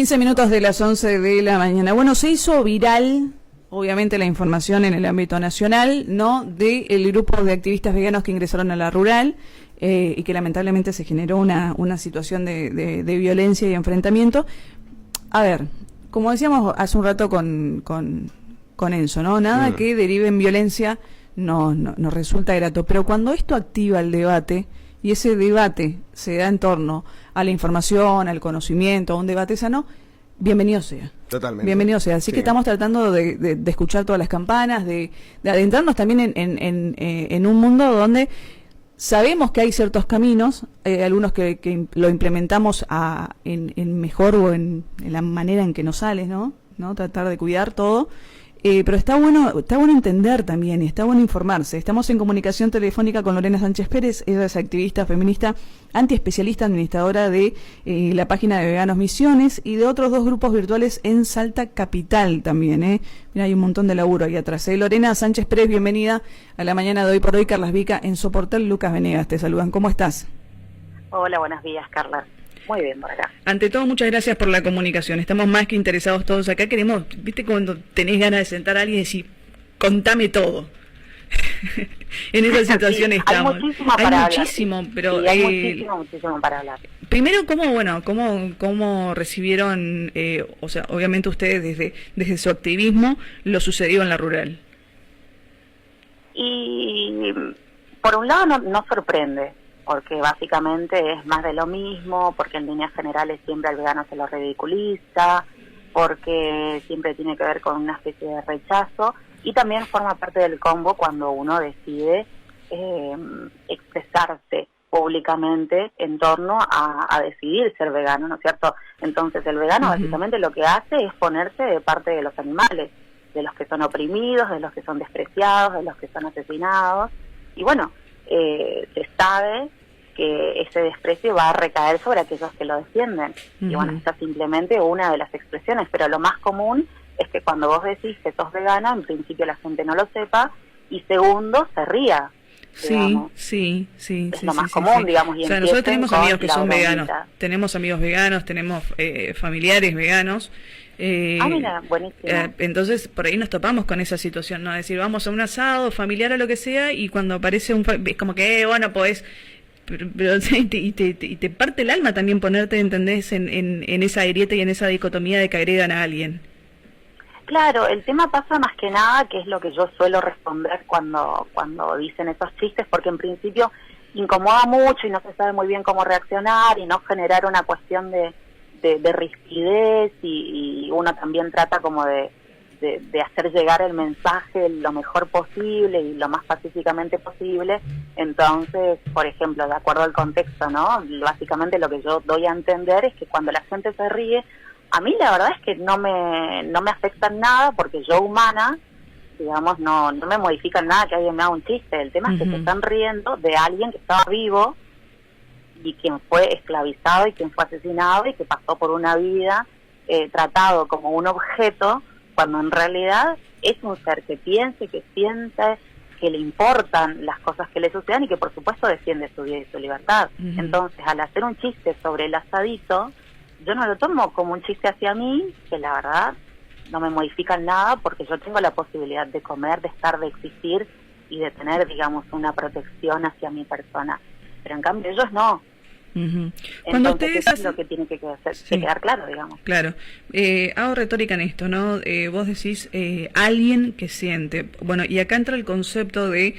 15 minutos de las 11 de la mañana. Bueno, se hizo viral, obviamente, la información en el ámbito nacional, ¿no?, del grupo de activistas veganos que ingresaron a la rural y que lamentablemente se generó una situación de violencia y enfrentamiento. A ver, como decíamos hace un rato con Enzo, ¿no? Nada que derive en violencia nos resulta grato, pero cuando esto activa el debate, y ese debate se da en torno a la información, al conocimiento, a un debate sano, bienvenido sea. Totalmente. Bienvenido sea. Así que estamos tratando de escuchar todas las campanas, de adentrarnos también en un mundo donde sabemos que hay ciertos caminos, algunos que lo implementamos en mejor o en la manera en que nos sale, ¿no? Tratar de cuidar todo. Pero está bueno entender también, y está bueno informarse. Estamos en comunicación telefónica con Lorena Sánchez Pérez. Ella es activista feminista, antiespecialista, administradora de la página de Veganos Misiones y de otros 2 grupos virtuales en Salta Capital también. Mira, hay un montón de laburo ahí atrás. Lorena Sánchez Pérez, bienvenida a la mañana de Hoy por Hoy. Carlas Vica en Soportel, Lucas Venegas te saludan. ¿Cómo estás? Hola, buenos días, Carla. Muy bien, por acá. Ante todo, muchas gracias por la comunicación. Estamos más que interesados todos acá. Queremos, viste, cuando tenés ganas de sentar a alguien y decir, contame todo. En esa situación sí, estamos. Hay muchísimo, pero sí, hay muchísimo para hablar. Primero, ¿cómo recibieron, o sea, obviamente ustedes desde su activismo, lo sucedido en la rural? Y por un lado no sorprende, porque básicamente es más de lo mismo, porque en líneas generales siempre al vegano se lo ridiculiza, porque siempre tiene que ver con una especie de rechazo, y también forma parte del combo cuando uno decide expresarse públicamente en torno a decidir ser vegano, ¿no es cierto? Entonces el vegano básicamente lo que hace es ponerse de parte de los animales, de los que son oprimidos, de los que son despreciados, de los que son asesinados, y bueno, se sabe que ese desprecio va a recaer sobre aquellos que lo defienden. Y bueno, esta es simplemente una de las expresiones, pero lo más común es que cuando vos decís que sos vegana, en principio la gente no lo sepa, y segundo, se ría. Digamos. Sí. Es lo más común, digamos. Y o sea, nosotros tenemos amigos que son veganos, tenemos amigos veganos, tenemos familiares veganos. Mira, buenísimo. Entonces, por ahí nos topamos con esa situación, ¿no? Es decir, vamos a un asado familiar o lo que sea, y cuando aparece es como que, bueno, podés... Pero y te parte el alma también ponerte, ¿entendés?, en esa grieta y en esa dicotomía de que agredan a alguien. Claro, el tema pasa más que nada, que es lo que yo suelo responder cuando dicen esos chistes, porque en principio incomoda mucho y no se sabe muy bien cómo reaccionar y no generar una cuestión de rispidez, y uno también trata como de hacer llegar el mensaje lo mejor posible y lo más pacíficamente posible. Entonces, por ejemplo, de acuerdo al contexto, ¿no? Básicamente lo que yo doy a entender es que cuando la gente se ríe, a mí la verdad es que no me afecta en nada, porque yo humana, digamos, no me modifica en nada que alguien me haga un chiste. El tema es que se están riendo de alguien que estaba vivo y quien fue esclavizado y quien fue asesinado y que pasó por una vida tratado como un objeto, cuando en realidad es un ser que piensa, que siente, que le importan las cosas que le sucedan y que por supuesto defiende su vida y su libertad. Entonces, al hacer un chiste sobre el asadito, yo no lo tomo como un chiste hacia mí, que la verdad no me modifica nada, porque yo tengo la posibilidad de comer, de estar, de existir y de tener, digamos, una protección hacia mi persona. Pero en cambio ellos no. Cuando Entonces, ustedes eso es lo que tiene que quedar claro, digamos. Claro. Hago retórica en esto, ¿no? Vos decís alguien que siente. Bueno, y acá entra el concepto de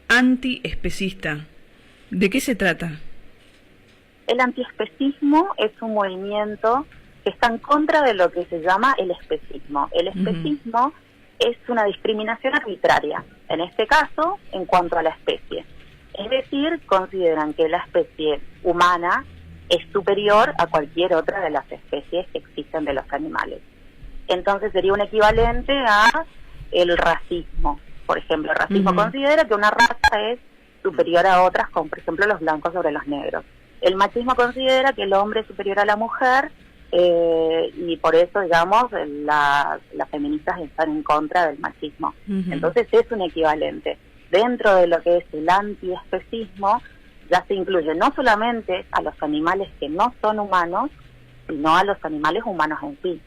antiespecista. ¿De qué se trata? El antiespecismo es un movimiento que está en contra de lo que se llama el especismo. El especismo es una discriminación arbitraria, en este caso, en cuanto a la especie. Es decir, consideran que la especie humana es superior a cualquier otra de las especies que existen de los animales. Entonces sería un equivalente a el racismo. Por ejemplo, el racismo considera que una raza es superior a otras, como por ejemplo los blancos sobre los negros. El machismo considera que el hombre es superior a la mujer, y por eso, digamos, las feministas están en contra del machismo. Entonces es un equivalente. Dentro de lo que es el antiespecismo, ya se incluye no solamente a los animales que no son humanos, sino a los animales humanos en sí.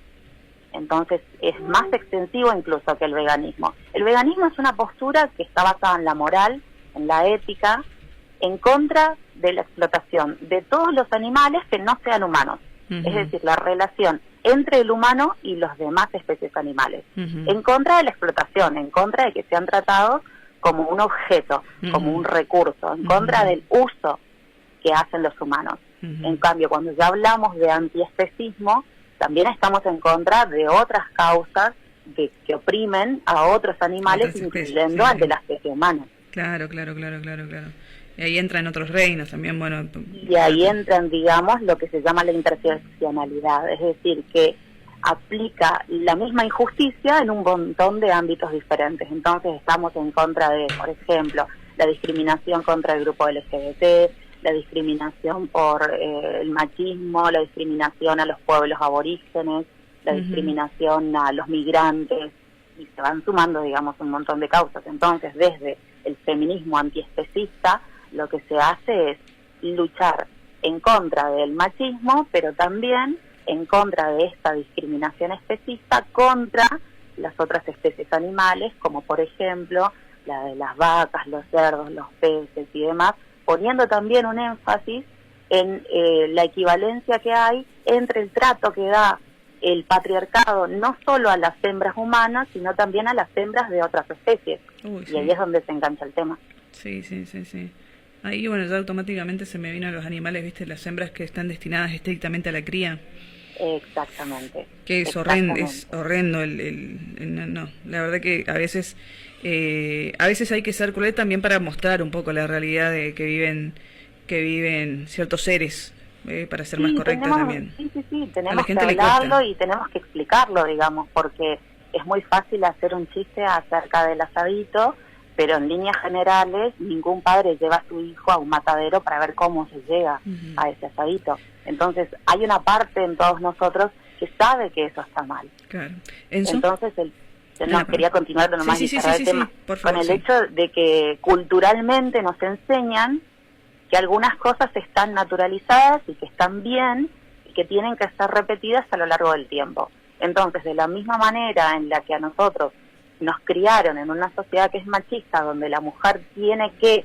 Entonces es más extensivo incluso que el veganismo. El veganismo es una postura que está basada en la moral, en la ética, en contra de la explotación de todos los animales que no sean humanos. Es decir, la relación entre el humano y los demás especies animales. En contra de la explotación, en contra de que sean tratados como un objeto, como un recurso, en contra del uso que hacen los humanos. En cambio, cuando ya hablamos de antiespecismo, también estamos en contra de otras causas que oprimen a otros animales, incluyendo al de la especie humana. Claro. Y ahí entran otros reinos también, bueno. Y ahí entran, digamos, lo que se llama la interseccionalidad, es decir, que aplica la misma injusticia en un montón de ámbitos diferentes. Entonces estamos en contra de, por ejemplo, la discriminación contra el grupo LGBT, la discriminación por el machismo, la discriminación a los pueblos aborígenes, la discriminación a los migrantes, y se van sumando, digamos, un montón de causas. Entonces, desde el feminismo antiespecista, lo que se hace es luchar en contra del machismo, pero también en contra de esta discriminación especista contra las otras especies animales, como por ejemplo la de las vacas, los cerdos, los peces y demás, poniendo también un énfasis en la equivalencia que hay entre el trato que da el patriarcado no solo a las hembras humanas, sino también a las hembras de otras especies. Y ahí es donde se engancha el tema. Sí. Ahí, bueno, ya automáticamente se me vino a los animales, ¿viste? Las hembras que están destinadas estrictamente a la cría. Exactamente. Que es horrendo no, la verdad que a veces hay que ser cruel también para mostrar un poco la realidad de que viven ciertos seres, para ser más correctos también. Sí, tenemos que hablarlo y tenemos que explicarlo, digamos, porque es muy fácil hacer un chiste acerca del asadito, pero en líneas generales ningún padre lleva a su hijo a un matadero para ver cómo se llega a ese asadito. Entonces hay una parte en todos nosotros que sabe que eso está mal. Claro. Entonces quería continuar nomás y cerrar el tema con el hecho de que culturalmente nos enseñan que algunas cosas están naturalizadas y que están bien y que tienen que ser repetidas a lo largo del tiempo. Entonces, de la misma manera en la que a nosotros nos criaron en una sociedad que es machista, donde la mujer tiene que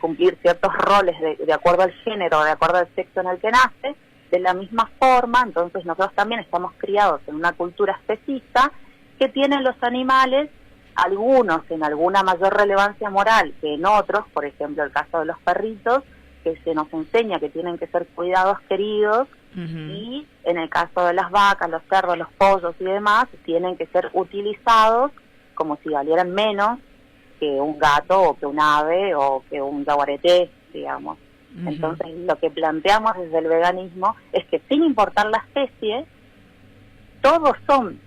cumplir ciertos roles de acuerdo al género, de acuerdo al sexo en el que nace, de la misma forma, entonces nosotros también estamos criados en una cultura especista que tienen los animales, algunos en alguna mayor relevancia moral que en otros, por ejemplo el caso de los perritos, que se nos enseña que tienen que ser cuidados, queridos, y en el caso de las vacas, los cerdos, los pollos y demás, tienen que ser utilizados como si valieran menos que un gato o que un ave o que un jaguarete, digamos. Entonces lo que planteamos desde el veganismo es que sin importar la especie, todos son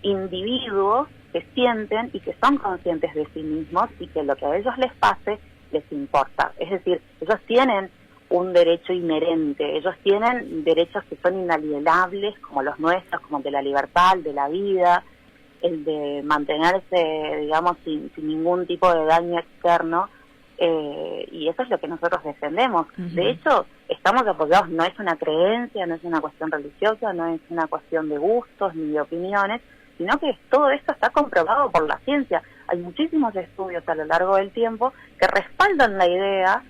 individuos que sienten y que son conscientes de sí mismos y que lo que a ellos les pase les importa. Es decir, ellos tienen un derecho inherente, ellos tienen derechos que son inalienables, como los nuestros, como el de la libertad, el de la vida, el de mantenerse, digamos, sin ningún tipo de daño externo, y eso es lo que nosotros defendemos. De hecho, estamos apoyados, no es una creencia, no es una cuestión religiosa, no es una cuestión de gustos ni de opiniones, sino que todo esto está comprobado por la ciencia. Hay muchísimos estudios a lo largo del tiempo que respaldan la idea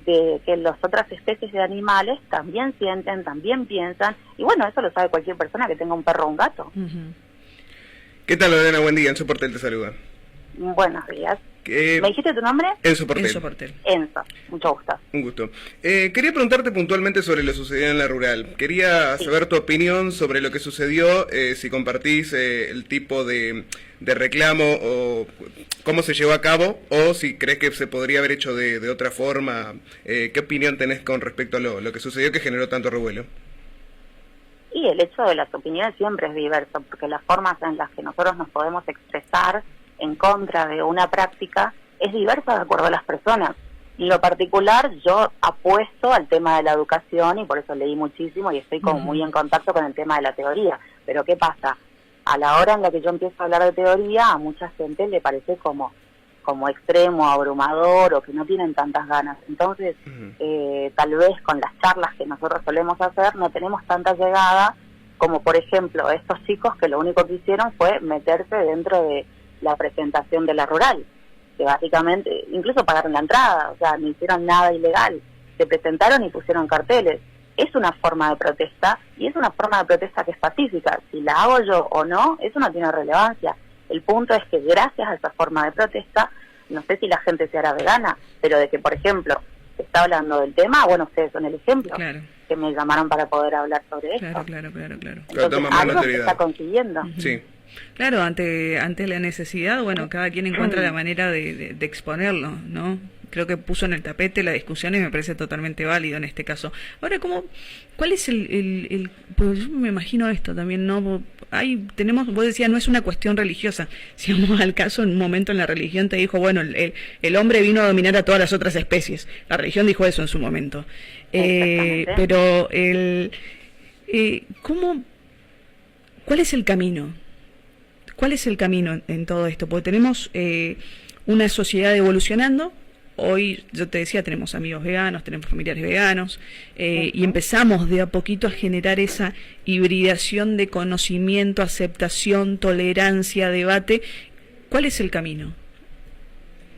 de que las otras especies de animales también sienten, también piensan, y bueno, eso lo sabe cualquier persona que tenga un perro o un gato. ¿Qué tal, Lorena? Buen día, Enzo Portel te saluda. Buenos días. ¿Me dijiste tu nombre? Enzo Portel. Enzo, mucho gusto. Un gusto. Quería preguntarte puntualmente sobre lo sucedido en la rural. Quería saber tu opinión sobre lo que sucedió, si compartís el tipo de reclamo o cómo se llevó a cabo, o si crees que se podría haber hecho de otra forma. ¿Qué opinión tenés con respecto a lo que sucedió que generó tanto revuelo? Y el hecho de las opiniones siempre es diverso, porque las formas en las que nosotros nos podemos expresar en contra de una práctica es diversa de acuerdo a las personas. En lo particular, yo apuesto al tema de la educación y por eso leí muchísimo y estoy como muy en contacto con el tema de la teoría. Pero ¿qué pasa? A la hora en la que yo empiezo a hablar de teoría, a mucha gente le parece como como extremo, abrumador, o que no tienen tantas ganas. Entonces, tal vez con las charlas que nosotros solemos hacer no tenemos tanta llegada como, por ejemplo, estos chicos que lo único que hicieron fue meterse dentro de la presentación de la rural, que básicamente incluso pagaron la entrada, o sea, no hicieron nada ilegal, se presentaron y pusieron carteles. Es una forma de protesta, y es una forma de protesta que es pacífica. Si la hago yo o no, eso no tiene relevancia. El punto es que gracias a esa forma de protesta, no sé si la gente se hará vegana, pero de que, por ejemplo, se está hablando del tema, bueno, ustedes son el ejemplo, claro, que me llamaron para poder hablar sobre esto. Claro. Entonces, algo se está consiguiendo. Sí. Claro, ante la necesidad, bueno, cada quien encuentra la manera de exponerlo, ¿no? Creo que puso en el tapete la discusión y me parece totalmente válido en este caso. Ahora, ¿cuál es pues yo me imagino esto también, ¿no? Vos decías, no es una cuestión religiosa. Si vamos al caso, en un momento en la religión te dijo, bueno, el hombre vino a dominar a todas las otras especies. La religión dijo eso en su momento. Pero ¿cuál es el camino? ¿Cuál es el camino en todo esto? Porque tenemos una sociedad evolucionando. Hoy, yo te decía, tenemos amigos veganos, tenemos familiares veganos, y empezamos de a poquito a generar esa hibridación de conocimiento, aceptación, tolerancia, debate. ¿Cuál es el camino?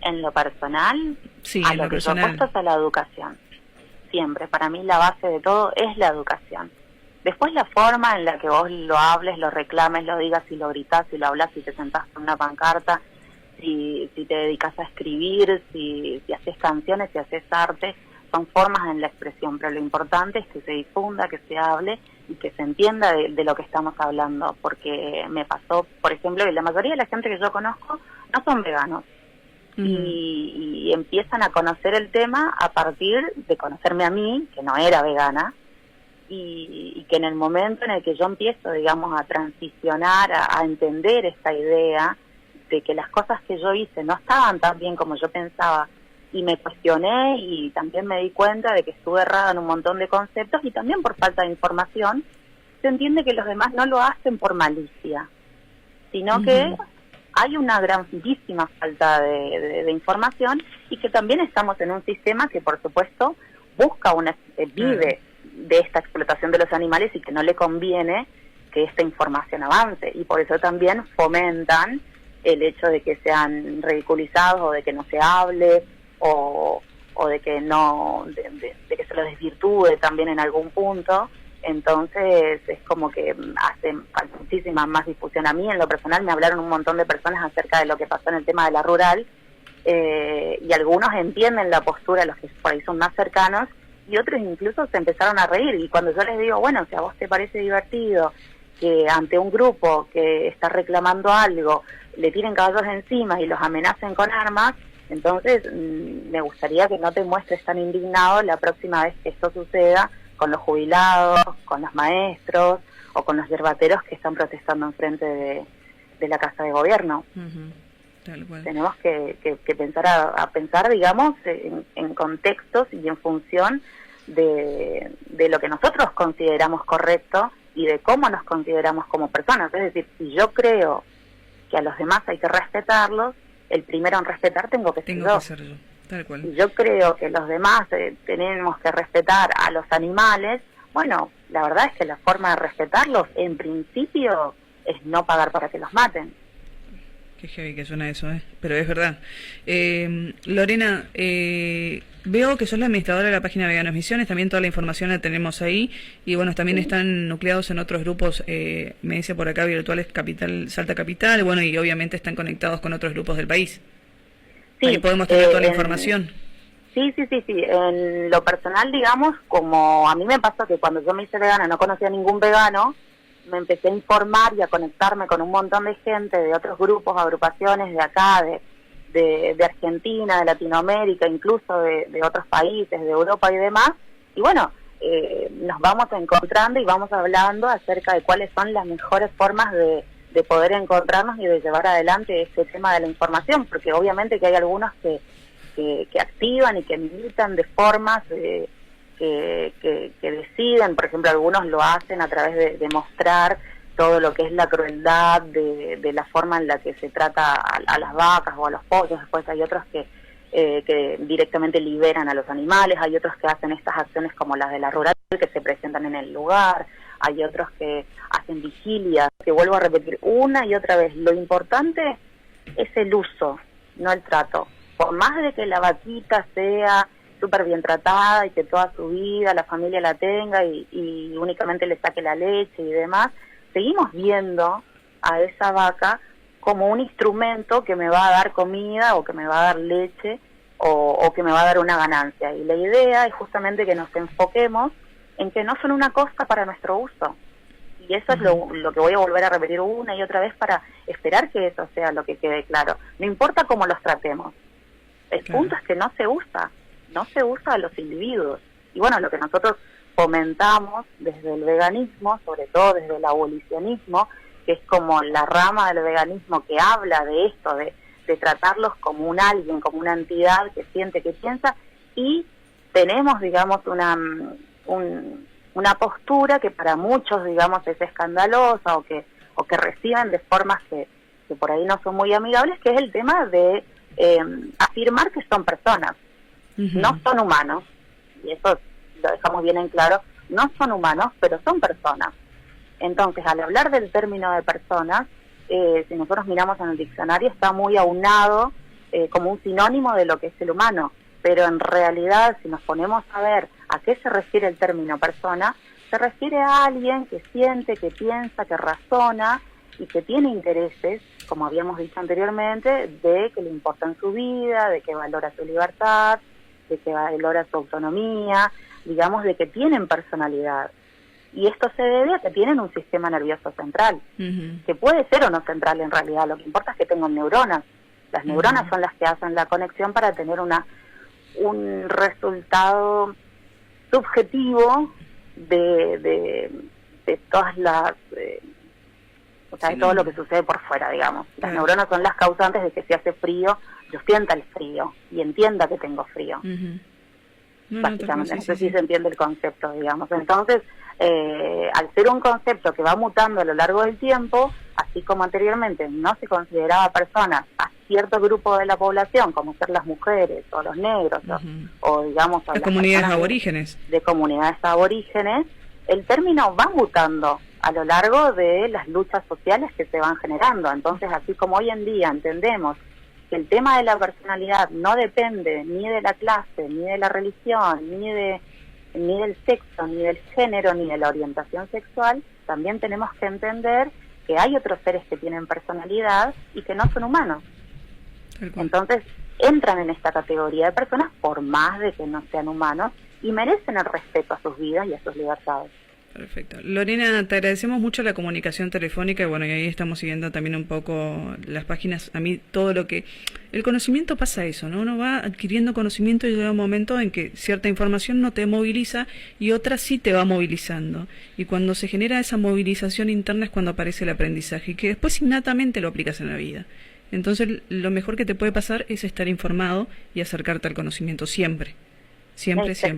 En lo personal, sí, a lo que yo apuesto es a la educación. Siempre, para mí la base de todo es la educación. Después la forma en la que vos lo hables, lo reclames, lo digas, si lo gritás, si lo hablas, si te sentás con una pancarta, si te dedicas a escribir, si haces canciones, si haces arte, son formas en la expresión, pero lo importante es que se difunda, que se hable y que se entienda de lo que estamos hablando, porque me pasó, por ejemplo, que la mayoría de la gente que yo conozco no son veganos, y empiezan a conocer el tema a partir de conocerme a mí, que no era vegana, y que en el momento en el que yo empiezo, digamos, a transicionar, a entender esta idea de que las cosas que yo hice no estaban tan bien como yo pensaba, y me cuestioné y también me di cuenta de que estuve errada en un montón de conceptos y también por falta de información, se entiende que los demás no lo hacen por malicia, sino que hay una grandísima falta de información, y que también estamos en un sistema que, por supuesto, busca vive de esta explotación de los animales y que no le conviene que esta información avance, y por eso también fomentan el hecho de que sean ridiculizados, o de que no se hable, o de que no de que se lo desvirtúe también en algún punto. Entonces es como que hace muchísima más difusión. A mí en lo personal me hablaron un montón de personas acerca de lo que pasó en el tema de la rural, y algunos entienden la postura, los que por ahí son más cercanos, y otros incluso se empezaron a reír. Y cuando yo les digo, bueno, si a vos te parece divertido que ante un grupo que está reclamando algo le tiren caballos encima y los amenacen con armas, entonces me gustaría que no te muestres tan indignado la próxima vez que esto suceda con los jubilados, con los maestros o con los yerbateros que están protestando enfrente de la Casa de Gobierno. Tal cual. Tenemos que pensar pensar, digamos, en contextos y en función de lo que nosotros consideramos correcto y de cómo nos consideramos como personas. Es decir, si yo creo que a los demás hay que respetarlos, el primero en respetar tengo que ser yo. Tal cual. Si yo creo que los demás tenemos que respetar a los animales, bueno, la verdad es que la forma de respetarlos, en principio, es no pagar para que los maten. Qué heavy que suena eso, pero es verdad. Lorena, veo que sos la administradora de la página Veganos Misiones, también toda la información la tenemos ahí, y bueno, también están nucleados en otros grupos, me dice por acá, Virtuales Capital, Salta Capital, bueno, y obviamente están conectados con otros grupos del país. Sí, ahí podemos tener toda la información. Sí. En lo personal, digamos, como a mí me pasó que cuando yo me hice vegana no conocía a ningún vegano, me empecé a informar y a conectarme con un montón de gente de otros grupos, agrupaciones de acá, de Argentina, de Latinoamérica, incluso de otros países, de Europa y demás. Y bueno, nos vamos encontrando y vamos hablando acerca de cuáles son las mejores formas de poder encontrarnos y de llevar adelante este tema de la información, porque obviamente que hay algunos que activan y que militan de formas que deciden, por ejemplo, algunos lo hacen a través de mostrar todo lo que es la crueldad de la forma en la que se trata a las vacas o a los pollos. Después hay otros que directamente liberan a los animales, hay otros que hacen estas acciones como las de la rural, que se presentan en el lugar, hay otros que hacen vigilias, que vuelvo a repetir una y otra vez, lo importante es el uso, no el trato. Por más de que la vaquita sea súper bien tratada y que toda su vida la familia la tenga y únicamente le saque la leche y demás, seguimos viendo a esa vaca como un instrumento que me va a dar comida o que me va a dar leche o que me va a dar una ganancia. Y la idea es justamente que nos enfoquemos en que no son una cosa para nuestro uso. Y eso es lo que voy a volver a repetir una y otra vez para esperar que eso sea lo que quede claro. No importa cómo los tratemos. El punto es que no se usa a los individuos. Y bueno, lo que nosotros fomentamos desde el veganismo, sobre todo desde el abolicionismo, que es como la rama del veganismo que habla de esto, de tratarlos como un alguien, como una entidad que siente, que piensa, y tenemos, digamos, una postura que para muchos, digamos, es escandalosa o que reciben de formas que por ahí no son muy amigables, que es el tema de afirmar que son personas, no son humanos, y eso lo dejamos bien en claro, no son humanos, pero son personas. Entonces, al hablar del término de personas, si nosotros miramos en el diccionario, está muy aunado como un sinónimo de lo que es el humano, pero en realidad, si nos ponemos a ver a qué se refiere el término persona, se refiere a alguien que siente, que piensa, que razona y que tiene intereses, como habíamos dicho anteriormente, de que le importa su vida, de que valora su libertad, de que valora su autonomía, digamos, de que tienen personalidad. Y esto se debe a que tienen un sistema nervioso central, que puede ser o no central en realidad, lo que importa es que tengan neuronas. Las neuronas son las que hacen la conexión para tener un resultado subjetivo de todas las... o sea, de todo lo que sucede por fuera, digamos. Las neuronas son las causantes de que si hace frío, yo sienta el frío y entienda que tengo frío. Básicamente, no sé si se entiende el concepto, digamos. Entonces, al ser un concepto que va mutando a lo largo del tiempo, así como anteriormente no se consideraba personas a cierto grupo de la población, como ser las mujeres o los negros, o digamos a las comunidades aborígenes. De comunidades aborígenes, el término va mutando a lo largo de las luchas sociales que se van generando. Entonces, así como hoy en día entendemos que el tema de la personalidad no depende ni de la clase, ni de la religión, ni del sexo, ni del género, ni de la orientación sexual, también tenemos que entender que hay otros seres que tienen personalidad y que no son humanos. Entonces, entran en esta categoría de personas por más de que no sean humanos y merecen el respeto a sus vidas y a sus libertades. Perfecto. Lorena, te agradecemos mucho la comunicación telefónica y bueno, y ahí estamos siguiendo también un poco las páginas. A mí todo lo que... El conocimiento pasa eso, ¿no? Uno va adquiriendo conocimiento y llega un momento en que cierta información no te moviliza y otra sí te va movilizando. Y cuando se genera esa movilización interna es cuando aparece el aprendizaje y que después innatamente lo aplicas en la vida. Entonces lo mejor que te puede pasar es estar informado y acercarte al conocimiento siempre. Siempre. Sí,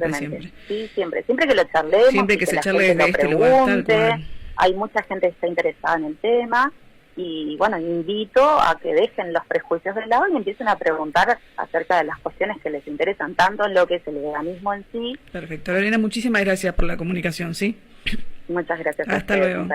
siempre que lo charlemos, siempre que se charle desde este lugar, tal cual. Hay mucha gente que está interesada en el tema y bueno, invito a que dejen los prejuicios de lado y empiecen a preguntar acerca de las cuestiones que les interesan, tanto en lo que es el veganismo en sí. Perfecto, Lorena, muchísimas gracias por la comunicación, ¿sí? Muchas gracias. Hasta luego.